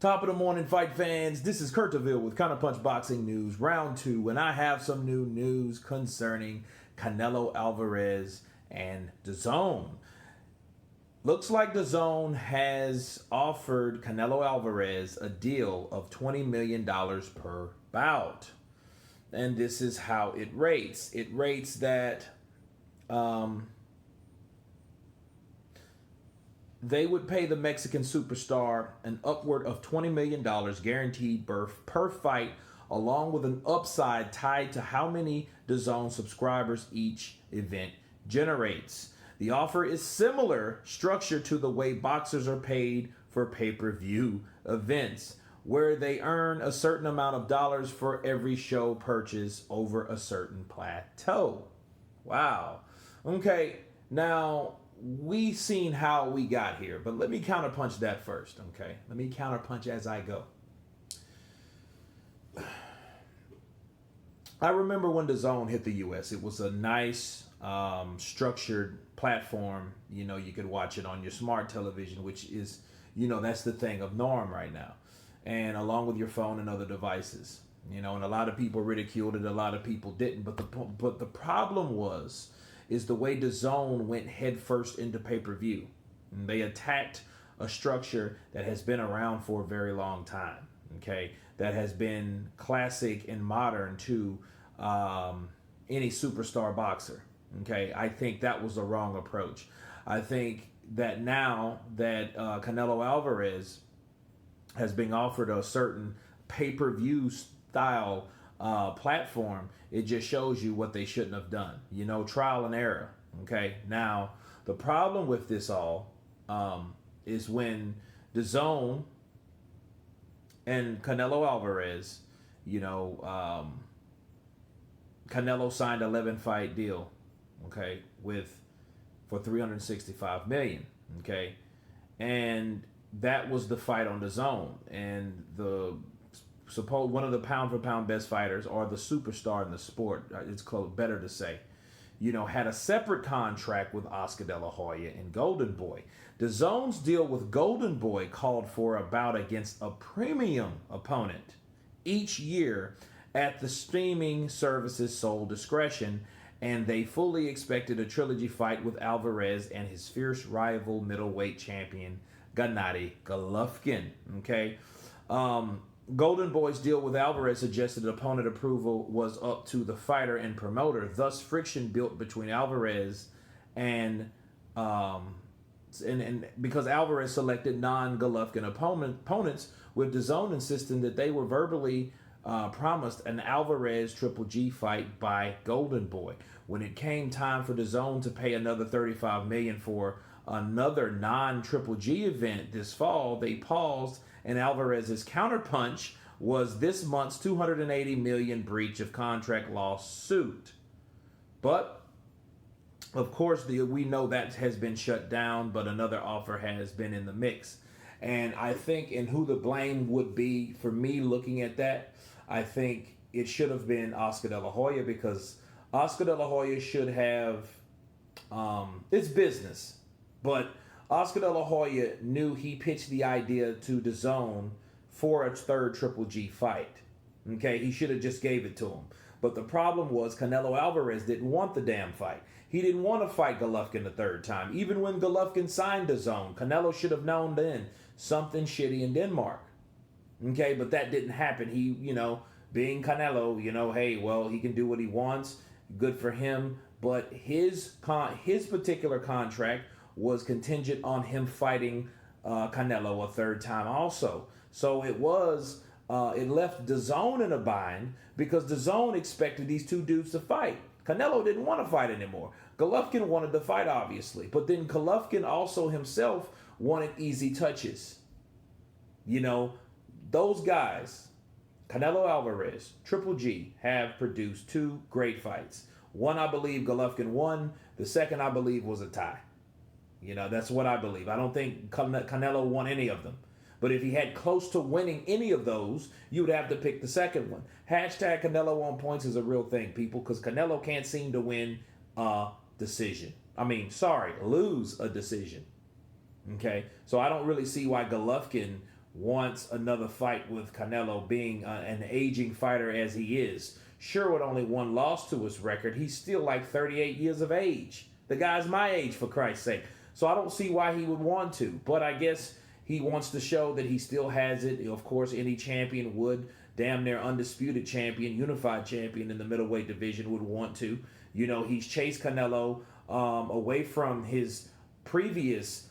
Top of the morning, fight fans. This is Kurt DeVille with Counterpunch Boxing News, round 2, and I have some new news concerning Canelo Alvarez and Dazn. Looks like Dazn has offered Canelo Alvarez a deal of $20 million per bout. And this is how it rates. It rates that they would pay the Mexican superstar an upward of $20 million guaranteed per fight, along with an upside tied to how many Dazn subscribers each event generates. The offer is similar structure to the way boxers are paid for pay-per-view events, where they earn a certain amount of dollars for every show purchase over a certain plateau. Wow. Okay, now we seen how we got here, but let me counterpunch that first, okay? Let me counterpunch as I go. I remember when Dazn hit the U.S. It was a nice, structured platform. You know, you could watch it on your smart television, which is, you know, that's the thing of norm right now. And along with your phone and other devices, you know, and a lot of people ridiculed it, a lot of people didn't. But the problem is the way Dazn went headfirst into pay-per-view. And they attacked a structure that has been around for a very long time, okay? That has been classic and modern to any superstar boxer, okay? I think that was the wrong approach. I think that now that Canelo Alvarez has been offered a certain pay-per-view style platform, it just shows you what they shouldn't have done. You know, trial and error. Okay. Now, the problem with this all is when Dazn and Canelo Alvarez, you know, Canelo signed an 11-fight deal, okay, for $365 million, okay, and that was the fight on Dazn, and one of the pound for pound best fighters, or the superstar in the sport, it's better to say, you know, had a separate contract with Oscar De La Hoya and Golden Boy. Dazn's deal with Golden Boy called for a bout against a premium opponent each year at the streaming service's sole discretion, and they fully expected a trilogy fight with Alvarez and his fierce rival middleweight champion Gennady Golovkin. Okay. Golden Boy's deal with Alvarez suggested opponent approval was up to the fighter and promoter. Thus, friction built between Alvarez and because Alvarez selected non-Golovkin opponents, with Dazn insisting that they were verbally promised an Alvarez Triple G fight by Golden Boy. When it came time for Dazn to pay another $35 million for another non-Triple G event this fall, they paused, and Alvarez's counterpunch was this month's $280 million breach of contract lawsuit. But of course, we know that has been shut down, but another offer has been in the mix. And I think, and who the blame would be for me looking at that, I think it should have been Oscar De La Hoya, because Oscar De La Hoya should have, it's business, but Oscar De La Hoya knew he pitched the idea to Dazn for a third Triple G fight. Okay, he should have just gave it to him. But the problem was Canelo Alvarez didn't want the damn fight. He didn't want to fight Golovkin the third time. Even when Golovkin signed Dazn, Canelo should have known then something shitty in Denmark. Okay, but that didn't happen. He, you know, being Canelo, you know, hey, well, he can do what he wants. Good for him. But his particular contract was contingent on him fighting Canelo a third time also. So it left Dazn in a bind, because Dazn expected these two dudes to fight. Canelo didn't want to fight anymore. Golovkin wanted to fight, obviously. But then Golovkin also himself wanted easy touches. You know, those guys, Canelo Alvarez, Triple G, have produced two great fights. One, I believe Golovkin won. The second, I believe, was a tie. You know, that's what I believe. I don't think Canelo won any of them. But if he had close to winning any of those, you would have to pick the second one. Hashtag Canelo on points is a real thing, people, because Canelo can't seem to win a decision. Lose a decision. Okay? So I don't really see why Golovkin wants another fight with Canelo, being an aging fighter as he is. Sure, with only one loss to his record, he's still like 38 years of age. The guy's my age, for Christ's sake. So I don't see why he would want to. But I guess he wants to show that he still has it. Of course, any champion would. Damn near undisputed champion, unified champion in the middleweight division would want to. You know, he's chased Canelo away from his previous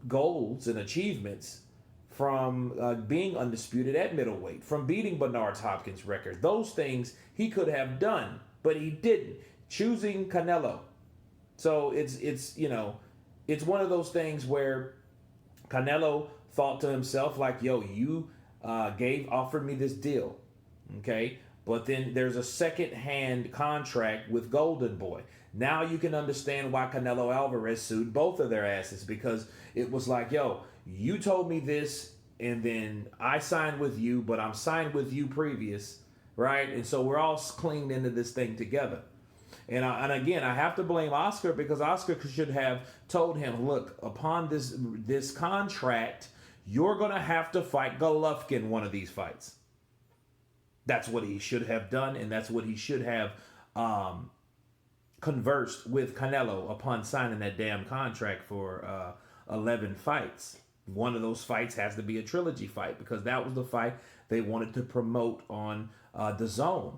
goals and achievements, from being undisputed at middleweight, from beating Bernard Hopkins' record. Those things he could have done, but he didn't, choosing Canelo. So it's you know, it's one of those things where Canelo thought to himself like, yo, you offered me this deal, okay? But then there's a second-hand contract with Golden Boy. Now you can understand why Canelo Alvarez sued both of their asses, because it was like, yo, you told me this, and then I signed with you, but I'm signed with you previous, right? And so we're all clinged into this thing together. And again, I have to blame Oscar, because Oscar should have told him, look, upon this contract, you're going to have to fight Golovkin one of these fights. That's what he should have done, and that's what he should have conversed with Canelo upon signing that damn contract for 11 fights. One of those fights has to be a trilogy fight, because that was the fight they wanted to promote on Dazn.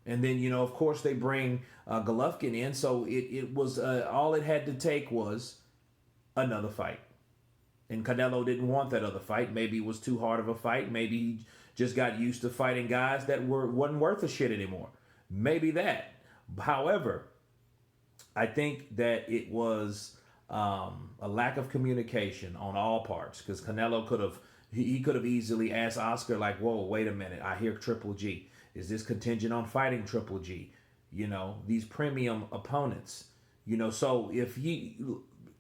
And then, you know, of course, they bring Golovkin in, so it was all it had to take was another fight. And Canelo didn't want that other fight. Maybe it was too hard of a fight. Maybe he just got used to fighting guys that wasn't worth a shit anymore. Maybe that. However, I think that it was a lack of communication on all parts, because Canelo could have easily asked Oscar, like, whoa, wait a minute, I hear Triple G. Is this contingent on fighting Triple G? You know, these premium opponents. You know, so if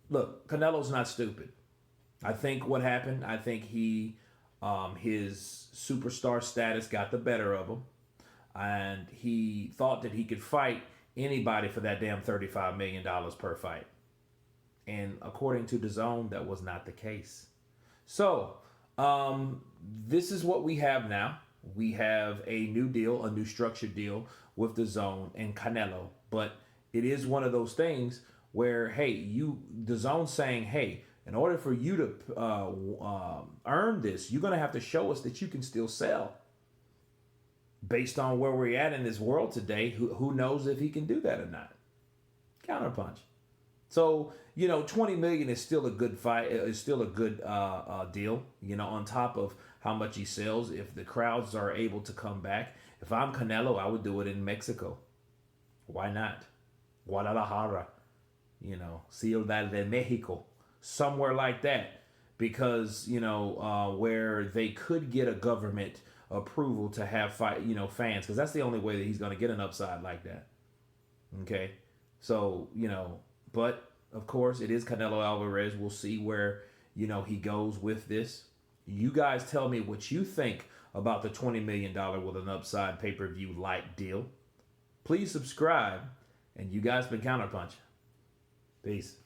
look, Canelo's not stupid. I think what happened, I think his superstar status got the better of him, and he thought that he could fight anybody for that damn $35 million per fight. And according to Dazn, that was not the case. So, this is what we have now. We have a new deal, a new structured deal with Dazn and Canelo. But it is one of those things where, hey, Dazn saying, hey, in order for you to earn this, you're going to have to show us that you can still sell. Based on where we're at in this world today, who knows if he can do that or not? Counterpunch. So, you know, $20 million is still a good fight. Is still a good deal. You know, on top of how much he sells, if the crowds are able to come back. If I'm Canelo, I would do it in Mexico. Why not? Guadalajara, you know, Ciudad de Mexico, somewhere like that, because you know where they could get a government approval to have fans, because that's the only way that he's going to get an upside like that. Okay, so you know. But, of course, it is Canelo Alvarez. We'll see where, you know, he goes with this. You guys tell me what you think about the $20 million with an upside pay-per-view light deal. Please subscribe. And you guys been Counterpunch. Peace.